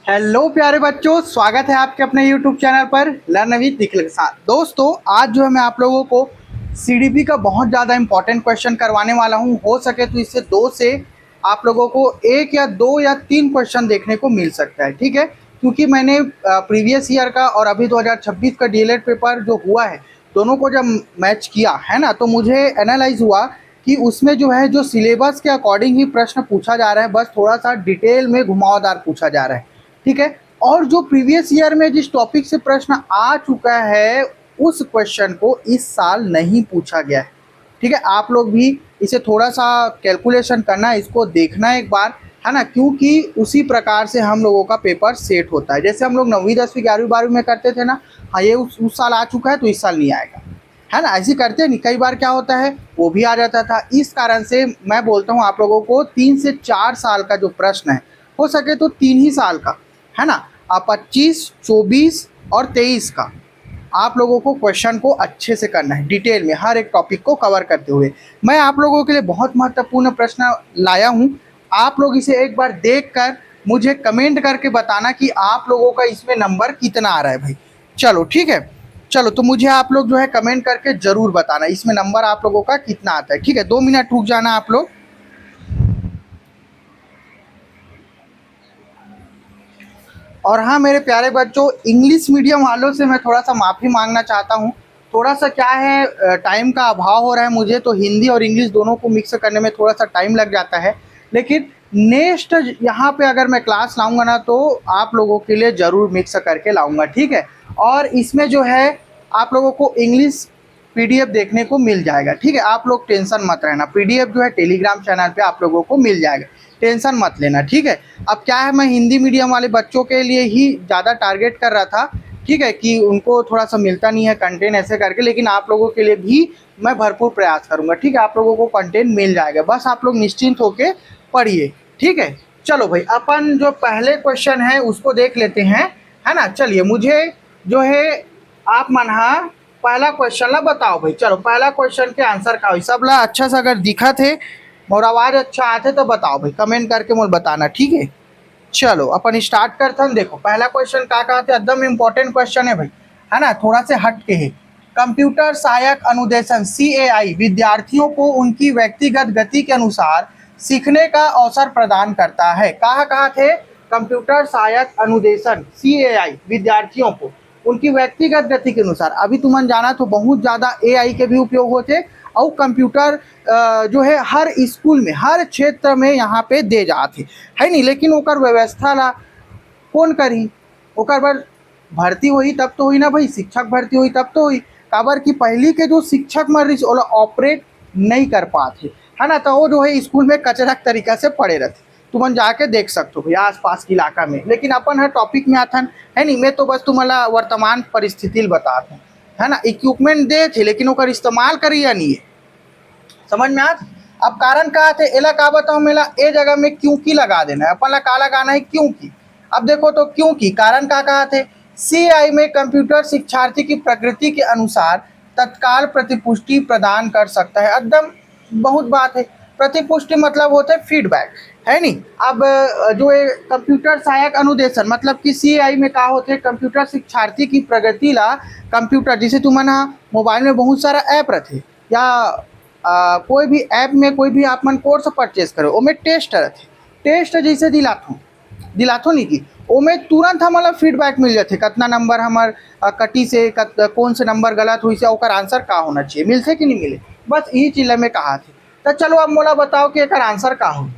Hello प्यारे बच्चों, स्वागत है आपके अपने यूट्यूब चैनल पर लर्न विद निखिल के साथ। दोस्तों, आज जो है मैं आप लोगों को सीडीपी का बहुत ज़्यादा इंपॉर्टेंट क्वेश्चन करवाने वाला हूं। हो सके तो इससे दो से आप लोगों को एक या दो या तीन क्वेश्चन देखने को मिल सकता है, ठीक है। क्योंकि मैंने प्रीवियस ईयर का और अभी 2026 का डीएलएड पेपर जो हुआ है, दोनों को जब मैच किया है ना, तो मुझे एनालाइज हुआ कि उसमें जो है जो सिलेबस के अकॉर्डिंग ही प्रश्न पूछा जा रहा है, बस थोड़ा सा डिटेल में घुमावदार पूछा जा रहा है, ठीक है। और जो प्रीवियस ईयर में जिस टॉपिक से प्रश्न आ चुका है, उस क्वेश्चन को इस साल नहीं पूछा गया है, ठीक है। आप लोग भी इसे थोड़ा सा कैलकुलेशन करना, इसको देखना एक बार, है ना। क्योंकि उसी प्रकार से हम लोगों का पेपर सेट होता है। जैसे हम लोग 9वीं 10वीं 11वीं 12वीं में करते थे ना, हाँ ये उस साल आ चुका है तो इस साल नहीं आएगा, है ना। ऐसे करते नहीं, कई बार क्या होता है वो भी आ जाता था। इस कारण से मैं बोलता हूँ आप लोगों को 3 से 4 साल का जो प्रश्न है, हो सके तो 3 ही साल का, है ना। 25, 24 और 23 का आप लोगों को क्वेश्चन को अच्छे से करना है, डिटेल में हर एक टॉपिक को कवर करते हुए। मैं आप लोगों के लिए बहुत महत्वपूर्ण प्रश्न लाया हूं। आप लोग इसे एक बार देखकर मुझे कमेंट करके बताना कि आप लोगों का इसमें नंबर कितना आ रहा है भाई। चलो ठीक है, चलो तो मुझे आप लोग जो है कमेंट करके ज़रूर बताना इसमें नंबर आप लोगों का कितना आता है, ठीक है। 2 मिनट रुक जाना आप लोग। और हाँ मेरे प्यारे बच्चों, इंग्लिश मीडियम वालों से मैं थोड़ा सा माफ़ी मांगना चाहता हूँ। थोड़ा सा क्या है, टाइम का अभाव हो रहा है मुझे, तो हिंदी और इंग्लिश दोनों को मिक्स करने में थोड़ा सा टाइम लग जाता है। लेकिन नेक्स्ट यहाँ पे अगर मैं क्लास लाऊंगा ना, तो आप लोगों के लिए ज़रूर मिक्स करके लाऊंगा, ठीक है। और इसमें जो है आप लोगों को इंग्लिश पीडीएफ देखने को मिल जाएगा, ठीक है। आप लोग टेंशन मत रहना, पीडीएफ जो है टेलीग्राम चैनल पे आप लोगों को मिल जाएगा, टेंशन मत लेना, ठीक है। अब क्या है, मैं हिंदी मीडियम वाले बच्चों के लिए ही ज़्यादा टारगेट कर रहा था, ठीक है, कि उनको थोड़ा सा मिलता नहीं है कंटेंट ऐसे करके। लेकिन आप लोगों के लिए भी मैं भरपूर प्रयास करूँगा, ठीक है। आप लोगों को कंटेंट मिल जाएगा, बस आप लोग निश्चिंत होकर पढ़िए, ठीक है। चलो भाई, अपन जो पहले क्वेश्चन है उसको देख लेते हैं, है ना। चलिए, मुझे जो है आप मनहा पहला क्वेश्चन ला बताओ भाई। चलो, पहला क्वेश्चन के आंसर का सब ला अच्छा सा अगर दिखा थे और आवाज़ अच्छा आते तो बताओ भाई, कमेंट करके मुझे बताना, ठीक है। चलो अपन स्टार्ट करते हैं। देखो पहला क्वेश्चन क्या कहते हैं, एकदम इम्पोर्टेंट क्वेश्चन है भाई, है ना। थोड़ा से हट के है। कंप्यूटर सहायक अनुदेशन CAI विद्यार्थियों को उनकी व्यक्तिगत गति के अनुसार सीखने का अवसर प्रदान करता है। कहाँ कहाँ थे, कंप्यूटर सहायक अनुदेशन CAI विद्यार्थियों को उनकी व्यक्तिगत गति के अनुसार। अभी तुमन जाना तो बहुत ज़्यादा AI के भी उपयोग होते, और कंप्यूटर जो है हर स्कूल में हर क्षेत्र में यहाँ पे दे जाते, है नहीं। लेकिन ओकर व्यवस्था ला कौन करी, ओकर बर भर्ती हुई तब तो हुई ना भाई, शिक्षक भर्ती हुई तब तो हुई। काबर कि पहली के जो शिक्षक मर रही ओला ऑपरेट नहीं कर पाते, है ना। तो वो जो है स्कूल में कचरा तरीका से पड़े रहते, तुमन जाके देख सकते हो भैया आस पास के इलाका में। लेकिन अपन हर टॉपिक में आथन, है नहीं। मैं तो बस तुम्हारा वर्तमान परिस्थिति बताता हूँ, है ना। इक्विपमेंट दे थे लेकिन ओकर इस्तेमाल करी या नहीं है, समझ में आत। अब कारण का थे एला का बताऊँ, मेला ए जगह में क्योंकि लगा देना है, अपन ला का लगाना है क्योंकि। अब देखो तो क्योंकि कारण का कहा थे, CAI में कंप्यूटर शिक्षार्थी की प्रकृति के अनुसार तत्काल प्रतिपुष्टि प्रदान कर सकता है। एकदम बहुत बात है। प्रतिपुष्टि मतलब होता है फीडबैक, है नहीं। अब जो है कंप्यूटर सहायक अनुदेशन मतलब कि CAI में का होते हैं, कंप्यूटर शिक्षार्थी की प्रगति ला कंप्यूटर, जैसे तुम्हारा मोबाइल में बहुत सारा ऐप रहते, या कोई भी ऐप में कोई भी आप मन कोर्स परचेज करो, ओमें टेस्ट रहते, टेस्ट जैसे दिलाथो नहीं कि ओमें तुरंत हमारा फीडबैक मिल जाते, कितना नंबर हमार कटी से कौन से नंबर गलत हुई से, ओकर आंसर का होना चाहिए, मिलते कि नहीं मिले, बस यही चीज़ में कहा थे। तो चलो अब मोला बताओ कि एक आंसर का हो,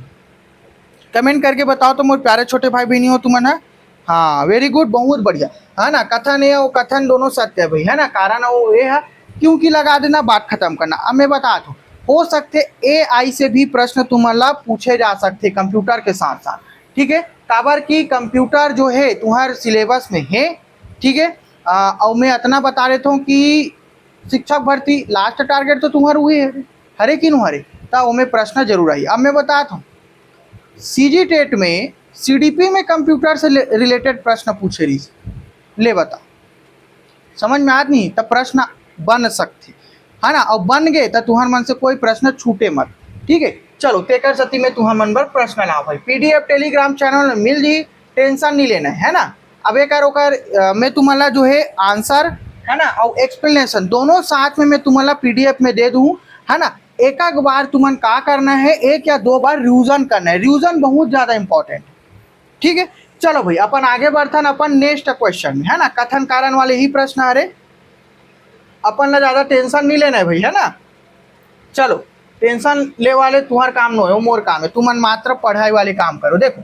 कमेंट करके बताओ तो मोर प्यारे छोटे भाई बहनी हो तुमन है। हाँ वेरी गुड, बहुत बढ़िया, है ना। कथन है और कथन दोनों सत्य है भाई, है ना। कारण वो ये है क्योंकि लगा देना, बात खत्म करना। अब मैं बता दूँ, हो सकते AI से भी प्रश्न तुम्हारा पूछे जा सकते कंप्यूटर के साथ साथ, ठीक है। काबर की कंप्यूटर जो है तुम्हारे सिलेबस में है, ठीक है। और मैं इतना बता देता हूँ कि शिक्षक भर्ती लास्ट टारगेट तो तुम्हारा हुए है, हरे कि नु हरे, तो वो में प्रश्न जरूर आई। अब मैं बताता हूँ, CG टेट में CDP में कंप्यूटर से रिलेटेड प्रश्न पूछे रही, ले बता, समझ में आत नहीं, तब प्रश्न बन सकते, है ना। और बन गए तो तुम्हार मन से कोई प्रश्न छूटे मत, ठीक है। चलो तेकर सती में तुम्हार मन पर प्रश्न ला भाई, PDF टेलीग्राम चैनल में मिल जी, टेंशन नहीं लेना है ना। अब एक ओकर मैं तुम्हाला जो है आंसर है ना और एक्सप्लेनेशन दोनों साथ में मैं तुम्हाला पीडीएफ में दे दूँ है ना। एक एक बार तुमन का करना है, एक या दो बार रिविजन करना है, रिविजन बहुत ज़्यादा इंपॉर्टेंट, ठीक है। चलो भाई अपन आगे बढ़थन अपन नेक्स्ट क्वेश्चन में है ना। कथन कारण वाले ही प्रश्न आ रहे, अपन ला ज़्यादा टेंशन नहीं लेना है भाई है ना। चलो टेंशन ले वाले तुम्हार काम न हो, मोर काम है, तुमन मात्र पढ़ाई वाले काम करो। देखो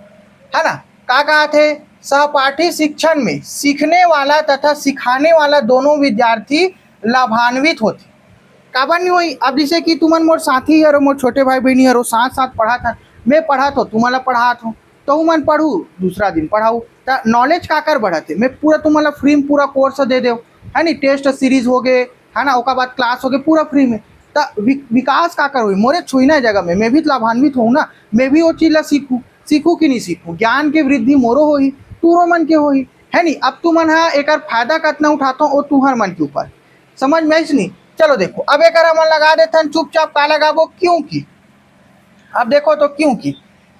है ना का कहा थे, सहपाठी शिक्षण में सीखने वाला तथा सिखाने वाला दोनों विद्यार्थी लाभान्वित होते। काबर नहीं हुई, अब जैसे कि तुमन मोर साथी हरो, मोर छोटे भाई बहनी हरो, साथ साथ पढ़ा था, मैं पढ़ा तो तुम्हारा पढ़ा हो तो मन पढ़ू दूसरा दिन पढ़ाऊ तो नॉलेज का कर बढ़ाते। मैं पूरा तुम्हारा फ्री में पूरा कोर्स दे दो है नी, टेस्ट सीरीज हो गए है ना, ओका बाद क्लास हो गए पूरा फ्री में। तो विकास का कर हुई मोरे छुई ना जगह में, मैं भी लाभान्वित हूँ ना, मैं भी वो चीज़ ला सीखूँ कि नहीं सीखूँ, ज्ञान के वृद्धि मोरो हो ही तूरो मन के हो ही है नी। अब तू मन हाँ एक फायदा कितना उठाता हूँ वो तुम्हार मन के ऊपर, समझ में नहीं। चलो देखो अब एक मन लगा देते हैं चुपचाप का लगाबो, क्योंकि अब देखो तो क्योंकि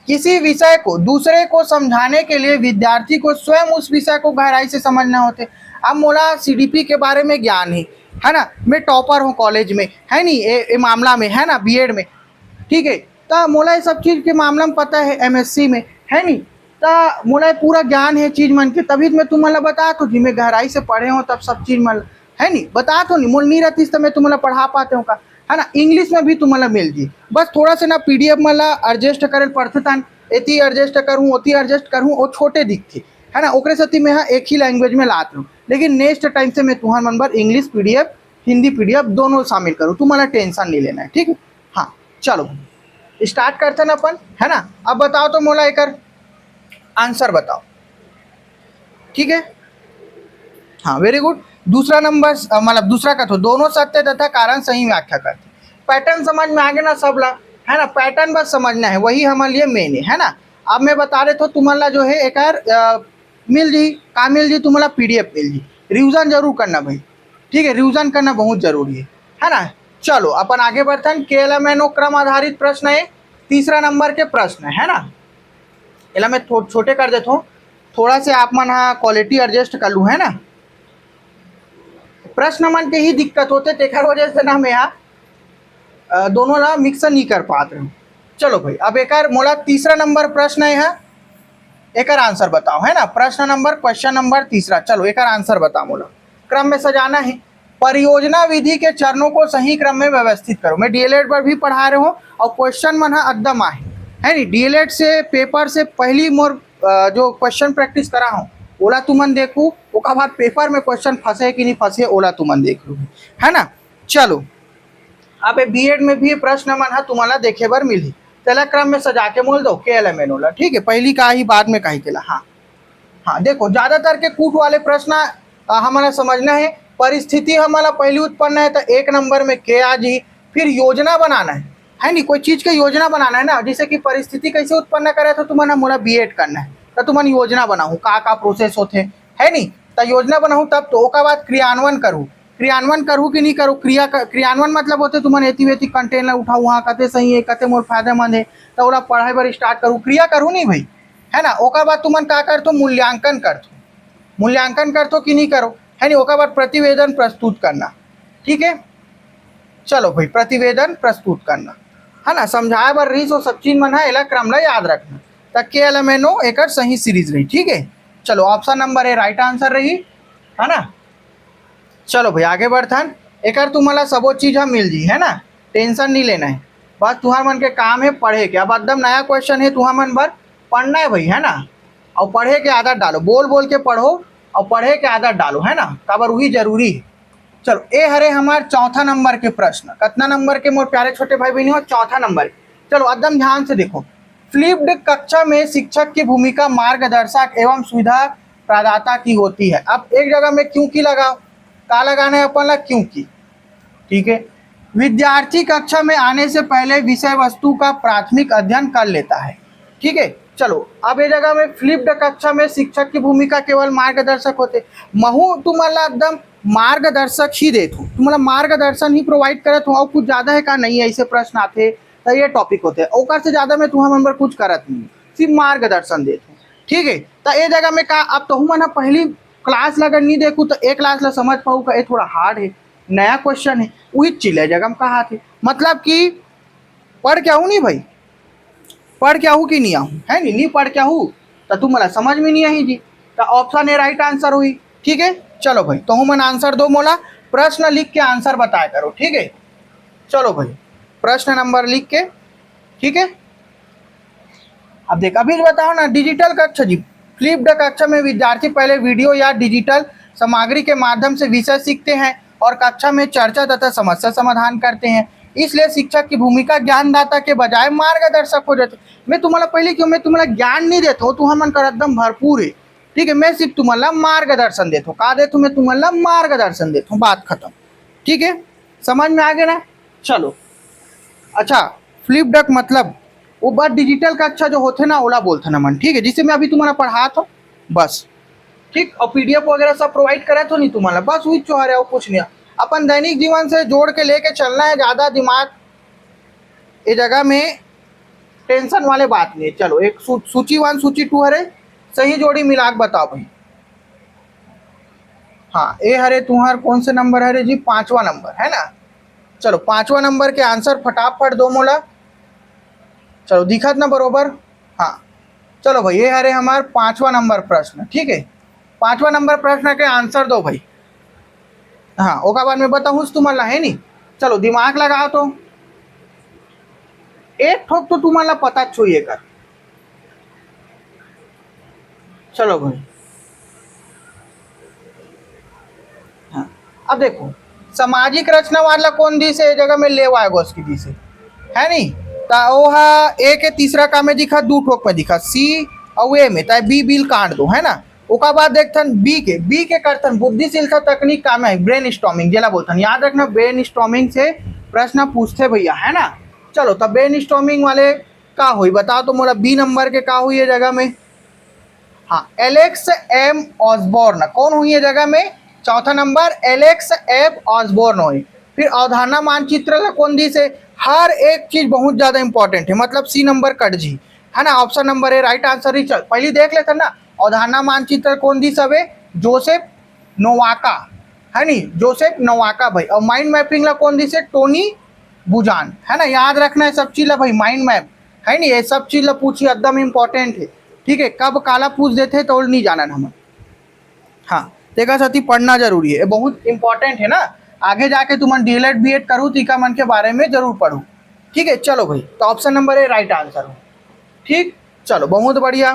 किसी विषय को दूसरे को समझाने के लिए विद्यार्थी को स्वयं उस विषय को गहराई से समझना होते। अब मोला सीडीपी के बारे में ज्ञान है ना, मैं टॉपर हूँ कॉलेज में है नी, ए मामला में है ना, बीएड में, ठीक है। तो मोला ये सब चीज़ के मामला में पता है, एमएससी में है नी, तो मोला पूरा ज्ञान है चीज़ मन के, तभी मैं तुम्हारा बता तो जी, मैं गहराई से पढ़े हो तब सब चीज़ मन है नी बता तो नहीं, मोल नहीं रहती तो मैं तुम्हारा पढ़ा पाते हूँ का है ना। इंग्लिश में भी तुम्हारा मिल जी, बस थोड़ा सा ना पीडीएफ मला एडजस्ट करे पढ़ते था, एती एडजस्ट करूँ ओती एडजस्ट करूँ वो छोटे दिखते है ना, ओकरे साथी मैं हाँ एक ही लैंग्वेज में लात हूँ। लेकिन नेक्स्ट टाइम से मैं तुम्हारा मन पर इंग्लिश पीडीएफ हिंदी पीडीएफ दोनों शामिल करूँ, तुम्हारा टेंशन नहीं लेना है, ठीक है। हाँ चलो स्टार्ट करते ना अपन है ना। अब बताओ तो मोला एक आंसर बताओ, ठीक है। हाँ वेरी गुड। दूसरा नंबर मतलब दूसरा का तो दोनों सत्य तथा कारण सही व्याख्या करते। पैटर्न समझ में आ गया ना सब ला है ना, पैटर्न बस समझना है, वही हमारे लिए मेन है ना। अब मैं बता रहे तो तुम्हारा जो है एक मिल जी का मिल जी, तुम्हारा पीडीएफ मिल जी, रिविजन जरूर करना भाई, ठीक है, रिविजन करना बहुत जरूरी है ना। चलो अपन आगे बढ़ते हैं। केएलएमएनओ क्रम आधारित प्रश्न है, तीसरा नंबर के प्रश्न है ना। इला मैं छोटे कर देता हूँ थोड़ा से, आप मन हाँ क्वालिटी एडजस्ट कर लूँ है ना। प्रश्न मन के ही दिक्कत होते तेखर वजह से ना मैं यहाँ दोनों ला मिक्स नहीं कर पाते हूँ। चलो भाई अब एक मोला तीसरा नंबर प्रश्न है, एक आंसर बताओ है ना। प्रश्न नंबर क्वेश्चन नंबर तीसरा, चलो एक आंसर बताओ मोला। क्रम में सजाना है, परियोजना विधि के चरणों को सही क्रम में व्यवस्थित करो। मैं डीएलएड पर भी पढ़ा रहे हूँ और क्वेश्चन मन एकदम आए है नी, डीएलएड से पेपर से पहली मोर जो क्वेश्चन प्रैक्टिस करा हूँ ओला तुमन देखू, ओका बाद पेपर में क्वेश्चन फंसे कि नहीं फंसे ओला तुमन देख लू है ना। चलो अब बीएड में भी प्रश्न मन है तुम्हारा देखे बर मिली, तेला क्रम में सजा के मोल दो केएलएमएनओ ला, ठीक है, पहली का ही बाद में कही केला। हाँ हाँ देखो ज़्यादातर के कूट वाले प्रश्न हमारा समझना है। परिस्थिति हमारा पहली उत्पन्न है तो एक नंबर में के आ जी, फिर योजना बनाना है नी, कोई चीज़ की योजना बनाना है ना, जैसे कि परिस्थिति कैसे उत्पन्न करे तो तुम्हारा मोला बीएड करना है तो तुमन योजना बनाऊँ का प्रोसेस होते है नी, तो योजना बनाऊँ तब तो ओका बाद क्रियान्वयन करूँ, क्रियान्वयन करूँ कि नहीं करूँ, क्रियान्वयन मतलब होते तुमन एती वेती कंटेंट ला उठाऊ, वहाँ कते सही है कते मोर फायदेमंद है तो ओला पढ़ाई बर स्टार्ट करूँ, क्रिया करूँ नहीं भाई है ना। ओका बाद तुमन का कर तो मूल्यांकन कर दो, मूल्यांकन कर तो कि नहीं करो है नहीं, ओका बाद प्रतिवेदन प्रस्तुत करना, ठीक है। चलो भाई प्रतिवेदन प्रस्तुत करना है ना, समझाए बर रही सो सब चीज मन है, एला क्रम ला याद रखना तक केएलएमएनओ एक सही सीरीज रही, ठीक है। चलो ऑप्शन नंबर है राइट आंसर रही है ना। चलो भाई आगे बढ़थन, एक तुम्हारा सबो चीज़ हम मिल जी है ना, टेंशन नहीं लेना है, बस तुम्हार मन के काम है पढ़े के। अब एकदम नया क्वेश्चन है तुम्हार मन भर पढ़ना है भाई है ना, और पढ़े के आदत डालो, बोल बोल के पढ़ो और पढ़े के आदत डालो है ना, काबर वही जरूरी है। चलो ए हरे हमार चौथा नंबर के प्रश्न, कितना नंबर के मोर प्यारे छोटे भाई बहनी हो, चौथा नंबर। चलो एकदम ध्यान से देखो, फ्लिप्ड कक्षा में शिक्षक की भूमिका मार्गदर्शक एवं सुविधा प्रदाता की होती है। अब एक जगह में क्योंकि लगाओ, का लगाना है अपन ला क्योंकि, ठीक है। विद्यार्थी कक्षा में आने से पहले विषय वस्तु का प्राथमिक अध्ययन कर लेता है, ठीक है। चलो अब ये जगह में फ्लिप्ड कक्षा में शिक्षक की भूमिका केवल मार्गदर्शक होते, महू तुम्हारा एकदम मार्गदर्शक ही देता हूँ, तुम्हारा मार्गदर्शन ही प्रोवाइड करत हूँ और कुछ ज़्यादा है का नहीं है, ऐसे प्रश्न आते तो ये टॉपिक होते हैं, ओकर से ज़्यादा मैं तुम्हारा नंबर कुछ करत नहीं, सिर्फ मार्गदर्शन देता हूँ, ठीक है। तो ये जगह में का अब तो मैं पहली क्लास अगर नहीं देखूँ तो एक क्लास ला समझ पाऊँ का ये थोड़ा हार्ड है, नया क्वेश्चन है, वही चिल्ले जगह में कहा थे मतलब कि पढ़ क्या हूँ नहीं भाई, पढ़ क्या हूँ कि नहीं आऊँ है नहीं पढ़ क्या हूँ तो तुम मला समझ में नहीं आई जी, तो ऑप्शन ए राइट आंसर हुई। ठीक है चलो भाई, तो मन आंसर दो मोला, प्रश्न लिख के आंसर बताया करो। ठीक है चलो भाई, प्रश्न नंबर लिख के। ठीक है अब देख अभी बताओ ना, डिजिटल कक्षा जी, फ्लिप्ड कक्षा में विद्यार्थी पहले वीडियो या डिजिटल सामग्री के माध्यम से विषय सीखते हैं और कक्षा में चर्चा तथा समस्या समाधान करते हैं, इसलिए शिक्षक की भूमिका ज्ञानदाता के बजाय मार्गदर्शक हो जाती। मैं तुम्हारा पहले क्यों, मैं तुम्हारा ज्ञान नहीं देता हूँ, तुम मन कर एकदम भरपूर है। ठीक है मैं सिर्फ तुम्हारा मार्गदर्शन देता हूँ, का देता हूँ मैं तुम्हारा मार्गदर्शन देता हूँ, बात खत्म। ठीक है समझ में आ गया ना। चलो अच्छा, फ्लिप डक मतलब वो बात डिजिटल कक्षा जो होते ना ओला बोलते ना मन। ठीक है जिसे मैं अभी तुम्हारा पढ़ा था बस। ठीक और पीडीएफ वगैरह सब प्रोवाइड करा तो नहीं तुम्हारा, बस वही चौहार है और कुछ नहीं। अपन दैनिक जीवन से जोड़ के लेके चलना है, ज़्यादा दिमाग ये जगह में टेंशन वाले बात नहीं है। चलो एक सूची 1 सूची 2 हरे सही जोड़ी मिला के बताओ भाई। हाँ ए हरे तुम्हार कौन से नंबर हरे जी, 5वां नंबर है ना। चलो 5वां नंबर के आंसर फटाफट दो मोला। चलो दिखत ना बरोबर। हाँ चलो भाई ये हरे हमार 5वां नंबर प्रश्न। ठीक है 5वां नंबर प्रश्न के आंसर दो भाई। हाँ ओका बाद में बताऊँ तुम्हारा है नहीं। चलो दिमाग लगाओ, तो एक ठोक तो तुम्हारा पता छुए कर। चलो भाई हाँ अब देखो, सामाजिक रचना वाला कौन दिस है जगह में ले आएगा उसकी दिस है नहीं। ता ओहा ए के तीसरा का में दिखा, दू ठोक में दिखा सी और ए में ता बी बिल काट दो है ना। ओका बाद देखथन बी के करथन बुद्धिशीलता तकनीक का में ब्रेन स्टॉर्मिंग जेला बोलथन, याद रखना ब्रेन स्टॉर्मिंग से प्रश्न पूछते भैया है ना। चलो तब ब्रेन स्टॉर्मिंग वाले का हुई बताओ तो मोला बी नंबर के का हुई है जगह में। हाँ एलेक्स एम ऑसबोर्न कौन हुई है जगह में, चौथा नंबर एलेक्स एम ऑसबोर्न हुई। फिर अवधारणा मानचित्र का कौन दी से, हर एक चीज बहुत ज्यादा इंपॉर्टेंट है, मतलब सी नंबर कट जी है ना, option number A right answer ही। चल पहले देख लेते ना, अवधारणा मानचित्र कौन दी सब है, जोसेफ नोवाका है नी, जोसेफ नोवाका भाई। और माइंड मैपिंग ला कौन दी से, टोनी बुजान है ना, याद रखना है सब चीज ला भाई, माइंड मैप है नी, ये सब चीज ला पूछी एकदम इंपॉर्टेंट है। ठीक है कब काला पूछ देते तो नहीं जाना हम। हाँ देखा साथी पढ़ना जरूरी है, बहुत इंपॉर्टेंट है ना, आगे जाके तुम डीएलएड बीएड करूँ टीका मन के बारे में जरूर पढ़ू। ठीक है चलो भाई, तो option number A right answer हो। ठीक चलो बहुत बढ़िया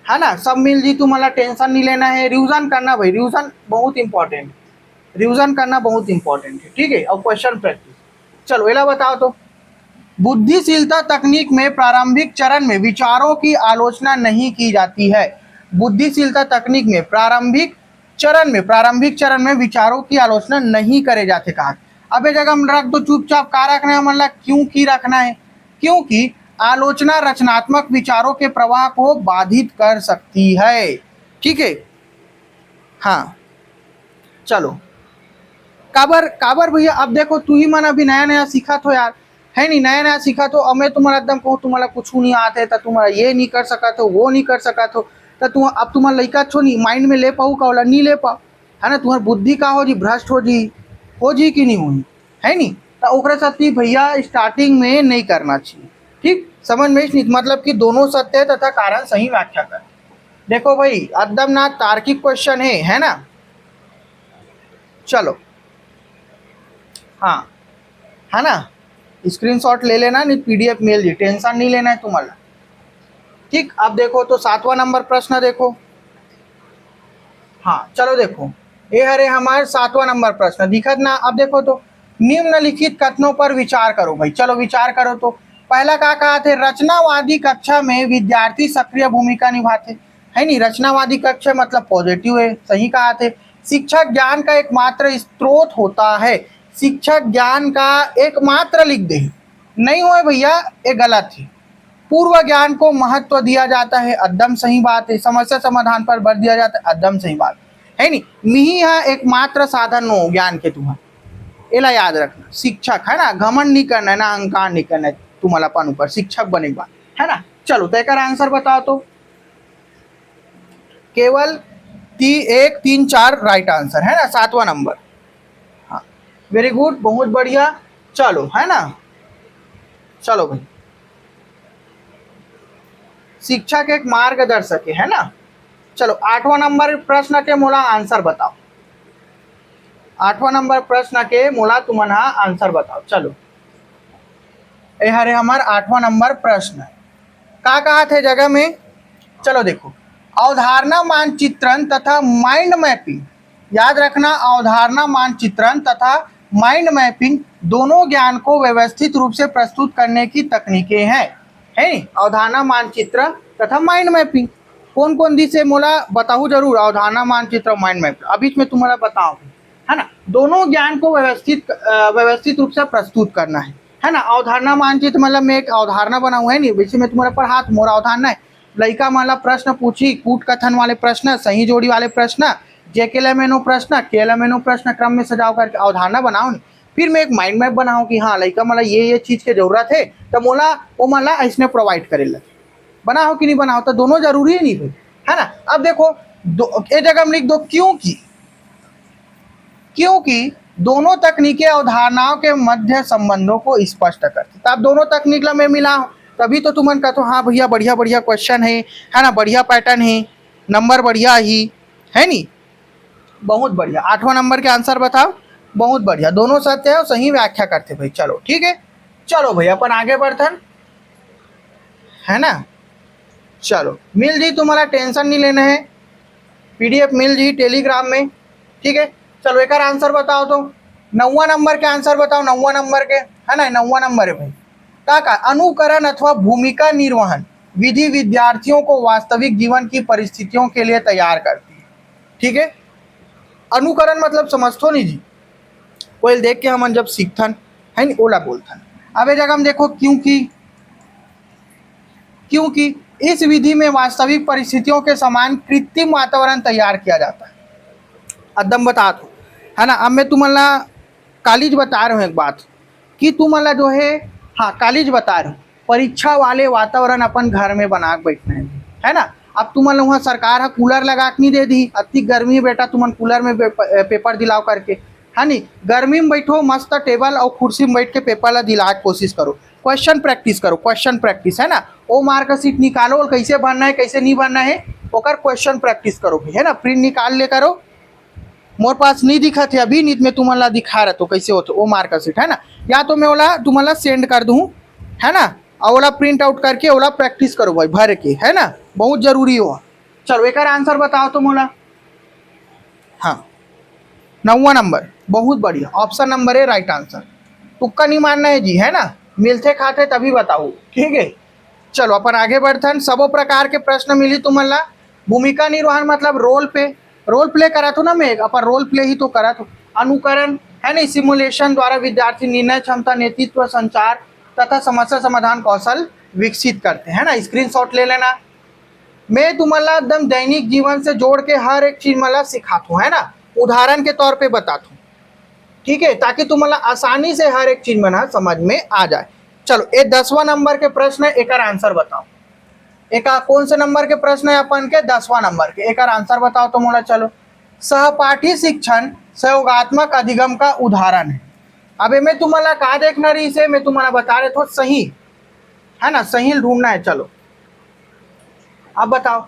है ना, सब मिल जी, तुम्हारा टेंशन नहीं लेना है, रिविजन करना भाई, रिविजन बहुत इंपॉर्टेंट, रिविजन करना बहुत इंपॉर्टेंट है। ठीक है और क्वेश्चन प्रैक्टिस। चलो एला बताओ तो, बुद्धिशीलता तकनीक में प्रारंभिक चरण में विचारों की आलोचना नहीं की जाती है। बुद्धिशीलता तकनीक में प्रारंभिक चरण में विचारों की आलोचना नहीं करे जाते। कहा अब ये जगह हम रख दो चुपचाप, का रखना है मतलब क्यों की रखना है, क्योंकि आलोचना रचनात्मक विचारों के प्रवाह को बाधित कर सकती है। ठीक है हाँ चलो काबर काबर भैया, अब देखो तू ही मन अभी नया नया सीखा तो यार है नहीं, नया नया सीखा तो, अब मैं तुम्हारा एकदम कहूँ तुम्हारा कुछ नहीं आते तो तुम्हारा ये नहीं कर सका तो वो नहीं कर सका तो तुम अब तुम्हारा लड़का छो नहीं माइंड में ले पाऊ का वाला नहीं ले पाओ है ना, तुम्हारी बुद्धि का हो जी भ्रष्ट हो जी कि नहीं हुई है नहीं, तो ओकरे साथी भैया स्टार्टिंग में नहीं करना चाहिए। ठीक समझ में नहीं, मतलब कि दोनों सत्य तथा कारण सही व्याख्या कर। देखो भाई एकदम ना तार्किक क्वेश्चन है ना। चलो हाँ है ना, स्क्रीनशॉट ले लेना, नहीं पीडीएफ मेल जी, टेंशन नहीं लेना है तुम्हारा। ठीक अब देखो तो 7वां नंबर प्रश्न देखो। हाँ चलो देखो ये हरे हमारे 7वां नंबर प्रश्न दिखत ना। अब देखो तो, निम्नलिखित कथनों पर विचार करो भाई। चलो विचार करो तो, पहला का कहा थे, रचनावादी कक्षा में विद्यार्थी सक्रिय भूमिका निभाते है नहीं, रचनावादी कक्षा मतलब पॉजिटिव है, सही कहा थे। शिक्षक ज्ञान का एकमात्र स्रोत होता है, शिक्षक ज्ञान का एकमात्र लिख दे, नहीं हुए भैया ये गलत है। पूर्व ज्ञान को महत्व दिया जाता है, एकदम सही बात है। समस्या समाधान पर बल दिया जाता है, एकदम सही बात है नहीं। मिही है एकमात्र साधन हो ज्ञान के, तुम्हारा एला याद रखना। शिक्षक है ना, घमंड नहीं करना है ना, अहंकार नहीं करना है तुम्हारा अपन ऊपर, शिक्षक बने बात है ना। चलो तो एक आंसर बताओ तो, केवल 1 3 4 राइट आंसर है ना, 7वां नंबर। हाँ वेरी गुड, बहुत बढ़िया। चलो है ना, चलो भाई, शिक्षक एक मार्गदर्शक है ना। चलो 8वां नंबर प्रश्न के मोला आंसर बताओ। 8वां नंबर प्रश्न के मोला तुमन हा आंसर बताओ। चलो ये हरे हमार 8वां नंबर प्रश्न का कहा थे जगह में। चलो देखो, अवधारणा मानचित्रण तथा माइंड मैपिंग, याद रखना, अवधारणा मानचित्रण तथा माइंड मैपिंग दोनों ज्ञान को व्यवस्थित रूप से प्रस्तुत करने की तकनीकें हैं, है नी? अवधारणा मानचित्र तथा माइंड मैपिंग कौन कौन दी से मोला बताऊ जरूर। अवधारणा मानचित्र माइंड मैप अभी मैं तुम्हारा बताऊँ, है ना। दोनों ज्ञान को व्यवस्थित रूप से प्रस्तुत करना है ना। अवधारणा मानचित्र मतलब मैं एक अवधारणा बनाऊँ, है नहीं, वैसे मैं तुम्हारे पर हाथ मोरा अवधारणा है। लड़का माला प्रश्न पूछी, कूट कथन वाले प्रश्न, सही जोड़ी वाले प्रश्न, जेकेलेमेनो प्रश्न, केलेमेनो प्रश्न क्रम में सजाव करके अवधारणा बनाओ। फिर मैं एक माइंड मैप बनाऊँ कि हाँ लड़का माला ये चीज के जरूरत है तो मोला वो माला ऐसने प्रोवाइड करे लगे। बनाओ कि नहीं बनाओ, तो दोनों जरूरी है नहीं भाई, है ना। अब देखो एक जगह में लिख दो क्योंकि दोनों तकनीकें अवधारणाओं के मध्य संबंधों को स्पष्ट करती। तो अब दोनों तकनीक ला मैं मिला हूँ, तभी तो तुमन कहते हो हाँ भैया बढ़िया बढ़िया क्वेश्चन है ना, बढ़िया पैटर्न है, नंबर बढ़िया ही है नी। बहुत बढ़िया, 8वां नंबर के आंसर बताओ। बहुत बढ़िया, दोनों सत्य है और सही व्याख्या करते भाई। चलो ठीक है, चलो भैया अपन आगे बढ़ते है ना। चलो मिल जी, तुम्हारा टेंशन नहीं लेना है, PDF मिल जी टेलीग्राम में, ठीक है। चलो एक आंसर बताओ तो 9वां नंबर के आंसर बताओ। 9वां नंबर के है ना, 9वां नंबर है भाई। का अनुकरण अथवा भूमिका निर्वहन विधि विद्यार्थियों को वास्तविक जीवन की परिस्थितियों के लिए तैयार करती है, ठीक है। अनुकरण मतलब समझतो नहीं जी, कोई देख के हम जब सीखथन है नहीं ओला बोलथन। अब जगह हम देखो क्योंकि इस विधि में वास्तविक परिस्थितियों के समान कृत्रिम वातावरण तैयार किया जाता है। एकदम बता दो, है ना। अब मैं तुम्हारा कॉलेज बता रहा हूँ एक बात कि तुम्हारा जो हाँ कॉलेज बता रहा हूँ, परीक्षा वाले वातावरण अपन घर में बना के बैठना है ना। अब तुम्हारा वहाँ सरकार है कूलर लगा के नहीं दे दी, अति गर्मी है बेटा, तुमन कूलर में पेपर दिलाओ करके, है नी। गर्मी में बैठो मस्त टेबल और कुर्सी में बैठ के पेपर ला दिला के कोशिश करो, क्वेश्चन प्रैक्टिस करो, क्वेश्चन प्रैक्टिस है ना। वो मार्क शीट निकालो और कैसे भरना है कैसे नहीं भरना है ओकर क्वेश्चन प्रैक्टिस करो है ना। प्रिंट निकाल ले करो, मोर पास नहीं दिखा थे अभी, नहीं मैं तुम्हारा दिखा रहा तो कैसे होता वो मार्क शीट है ना। या तो मैं ओला तुम्हारा सेंड कर दूँ है ना, और ओला प्रिंट आउट करके ओला प्रैक्टिस करो भाई भर के, है ना, बहुत जरूरी हो। चलो एक आंसर बताओ तो मोला। हाँ 9वां नंबर, बहुत बढ़िया, ऑप्शन नंबर है राइट आंसर। तुक्का नहीं मानना है जी, है ना, मिलते खाते तभी बताओ, ठीक है। चलो अपन आगे बढ़ते, सबो प्रकार के प्रश्न मिली तुम्हारा। भूमिका निर्वहन मतलब रोल प्ले करा था ना, मैं अपन रोल प्ले ही तो करा था। अनुकरण है ना, सिमुलेशन द्वारा विद्यार्थी निर्णय क्षमता, नेतृत्व, संचार तथा समस्या समाधान कौशल विकसित करते हैं ना। स्क्रीनशॉट ले लेना, मैं तुम्हारा एकदम दैनिक जीवन से जोड़ के हर एक चीज मतलब सिखाता हूँ, है ना, उदाहरण के तौर पे बताता हूँ, ठीक है, ताकि तुम्हारा आसानी से हर एक चीज मना समझ में आ जाए। चलो ये 10वां नंबर के प्रश्न है, एक आंसर बताओ। एक कौन से नंबर के प्रश्न है अपन के, 10वां नंबर के, एक आंसर बताओ तो मोला। चलो सहपाठी शिक्षण सहयोगात्मक अधिगम का उदाहरण है। अबे मैं तुम्हारा कहा देखना रही से, मैं तुम्हारा बता रहे थो सही, है ना, सही ढूंढना है। चलो अब बताओ,